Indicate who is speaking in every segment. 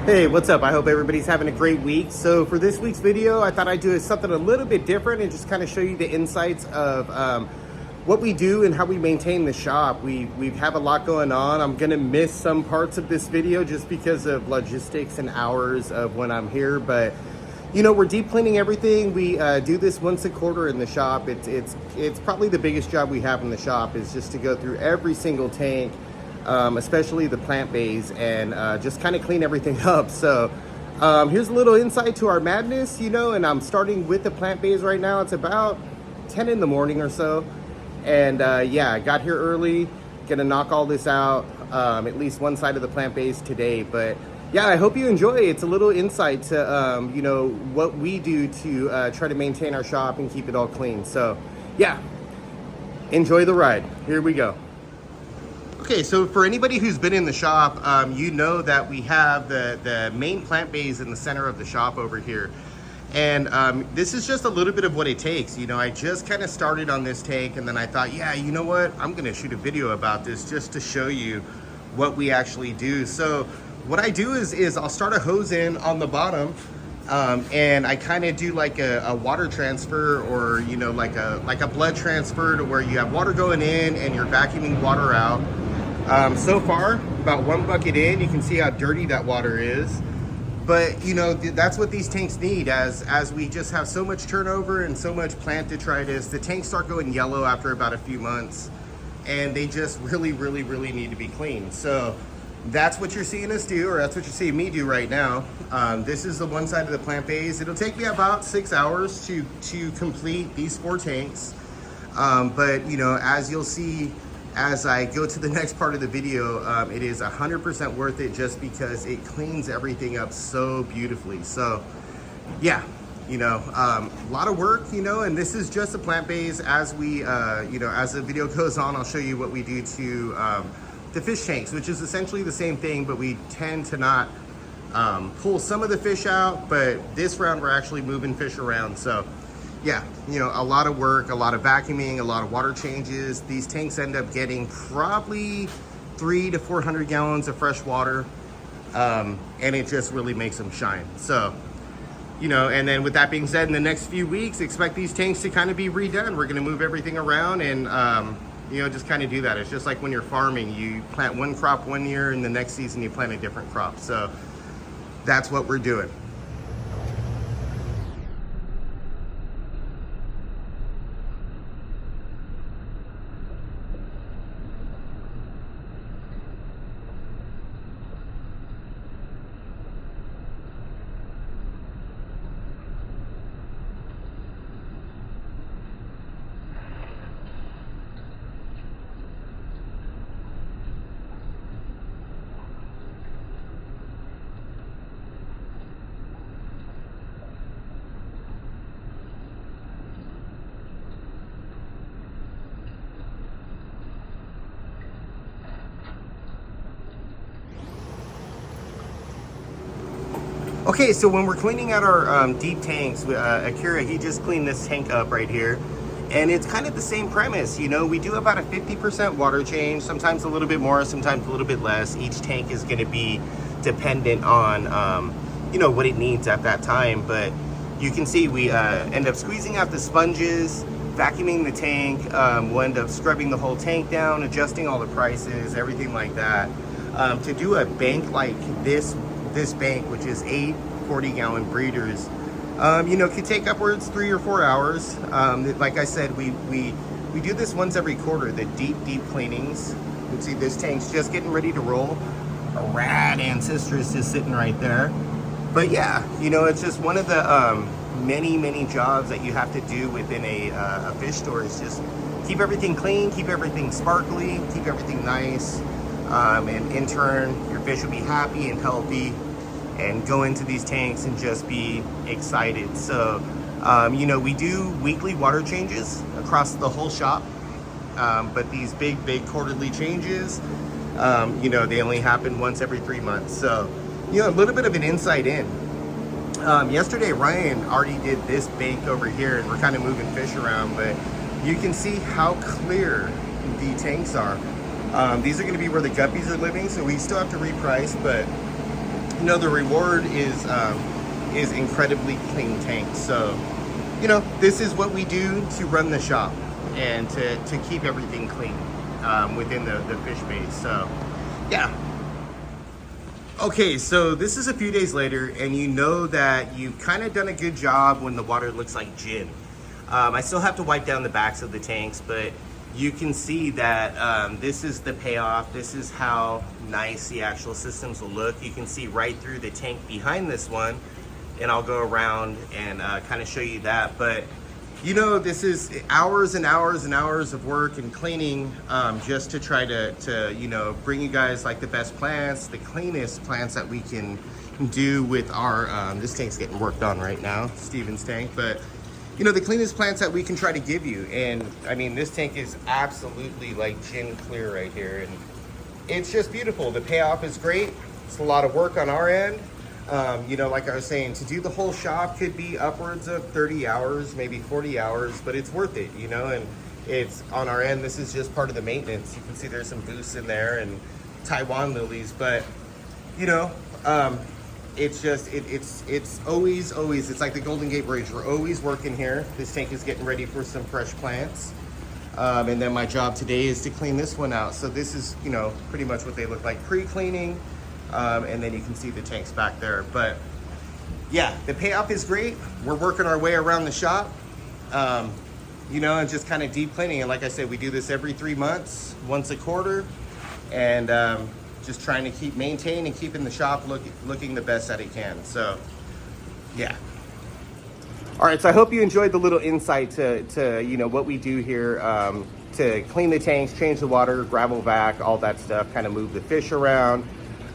Speaker 1: Hey, what's up? I hope everybody's having a great week. So for this week's video, I thought I'd do something a little bit different and just kind of show you the insights of what we do and how we maintain the shop. We have a lot going on. I'm gonna miss some parts of this video just because of logistics and hours of when I'm here, but you know, we're deep cleaning everything. We do this once a quarter in the shop. It's probably the biggest job we have in the shop is just to go through every single tank, especially the plant bays, and just kind of clean everything up. So here's a little insight to our madness, you know, and I'm starting with the plant bays right now. It's about 10 in the morning or so. And yeah, I got here early, gonna knock all this out, at least one side of the plant base today. But yeah, I hope you enjoy. It's a little insight to, you know, what we do to try to maintain our shop and keep it all clean. So yeah, enjoy the ride. Here we go. Okay, so for anybody who's been in the shop, you know that we have the main plant bays in the center of the shop over here. And this is just a little bit of what it takes. You know, I just kind of started on this tank and then I thought, yeah, you know what? I'm gonna shoot a video about this just to show you what we actually do. So what I do is I'll start a hose in on the bottom and I kind of do like a water transfer, or, you know, like a blood transfer, to where you have water going in and you're vacuuming water out. So far, about 1 bucket in, you can see how dirty that water is. But, you know, that's what these tanks need. As we just have so much turnover and so much plant detritus, the tanks start going yellow after about a few months, and they just really need to be cleaned. So that's what you're seeing us do, or that's what you're seeing me do right now. This is the one side of the plant bays. It'll take me about 6 hours to complete these 4 tanks. But, you know, as you'll see, as I go to the next part of the video, it is 100% worth it, just because it cleans everything up so beautifully. So yeah, you know, a lot of work, you know, and this is just a plant base. As we, you know, as the video goes on, I'll show you what we do to the fish tanks, which is essentially the same thing, but we tend to not pull some of the fish out, but this round we're actually moving fish around. So yeah, you know, a lot of work, a lot of vacuuming, a lot of water changes. These tanks end up getting probably 300 to 400 gallons of fresh water, and it just really makes them shine. So, you know, and then with that being said, in the next few weeks, expect these tanks to kind of be redone. We're gonna move everything around and, you know, just kind of do that. It's just like when you're farming, you plant one crop one year and the next season you plant a different crop. So that's what we're doing. Okay, so when we're cleaning out our deep tanks, Akira, he just cleaned this tank up right here. And it's kind of the same premise, you know, we do about a 50% water change, sometimes a little bit more, sometimes a little bit less. Each tank is gonna be dependent on, you know, what it needs at that time. But you can see we end up squeezing out the sponges, vacuuming the tank, we'll end up scrubbing the whole tank down, adjusting all the prices, everything like that. To do a bank like this bank, which is 8 40-gallon breeders, you know, could take upwards 3 or 4 hours. Like I said, we do this once every quarter, the deep cleanings. You can see this tank's just getting ready to roll. A rad Ancestris just sitting right there. But yeah, you know, it's just one of the many jobs that you have to do within a fish store, is just keep everything clean, keep everything sparkly, keep everything nice. And in turn, your fish will be happy and healthy and go into these tanks and just be excited. So, you know, we do weekly water changes across the whole shop, but these big quarterly changes, you know, they only happen once every 3 months. So, you know, a little bit of an insight in. Yesterday, Ryan already did this bank over here, and we're kind of moving fish around, but you can see how clear the tanks are. These are going to be where the guppies are living, so we still have to reprice, but you know, the reward is incredibly clean tanks. So, you know, this is what we do to run the shop and to keep everything clean within the fish base. So, yeah. Okay, so this is a few days later, and you know that you've kind of done a good job when the water looks like gin. I still have to wipe down the backs of the tanks, but you can see that this is the payoff. This is how nice the actual systems will look. You can see right through the tank behind this one, and I'll go around and kind of show you that. But you know, this is hours and hours and hours of work and cleaning just to try to you know, bring you guys like the best plants, the cleanest plants that we can do with our, this tank's getting worked on right now, Steven's tank, but you know, the cleanest plants that we can try to give you. And I mean, this tank is absolutely like gin clear right here, and it's just beautiful. The payoff is great. It's a lot of work on our end. You know, like I was saying, to do the whole shop could be upwards of 30 hours, maybe 40 hours, but it's worth it, you know, and it's on our end. This is just part of the maintenance. You can see there's some booths in there and Taiwan lilies, but you know, it's just, it's always, it's like the Golden Gate Bridge. We're always working here. This tank is getting ready for some fresh plants. And then my job today is to clean this one out. So this is, you know, pretty much what they look like pre-cleaning. And then you can see the tanks back there. But yeah, the payoff is great. We're working our way around the shop, you know, and just kind of deep cleaning. And like I said, we do this every 3 months, once a quarter, and just trying to keep maintaining and keeping the shop looking the best that it can. So yeah. All right, so I hope you enjoyed the little insight to you know, what we do here to clean the tanks, change the water, gravel vac, all that stuff, kind of move the fish around.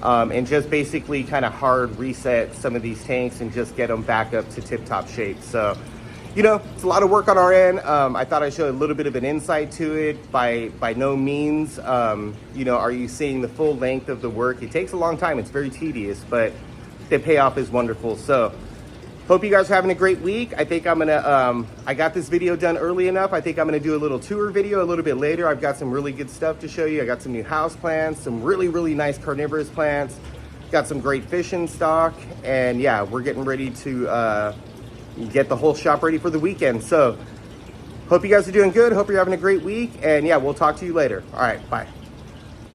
Speaker 1: And just basically kind of hard reset some of these tanks and just get them back up to tip-top shape. So, you know, it's a lot of work on our end. I thought I'd show a little bit of an insight to it. By no means, you know, are you seeing the full length of the work. It takes a long time. It's very tedious, but the payoff is wonderful. So, hope you guys are having a great week. I think I'm gonna, I got this video done early enough. I think I'm gonna do a little tour video a little bit later. I've got some really good stuff to show you. I got some new house plants, some really nice carnivorous plants, got some great fish in stock. And yeah, we're getting ready to get the whole shop ready for the weekend. So hope you guys are doing good. Hope you're having a great week. And yeah, we'll talk to you later. All right, bye.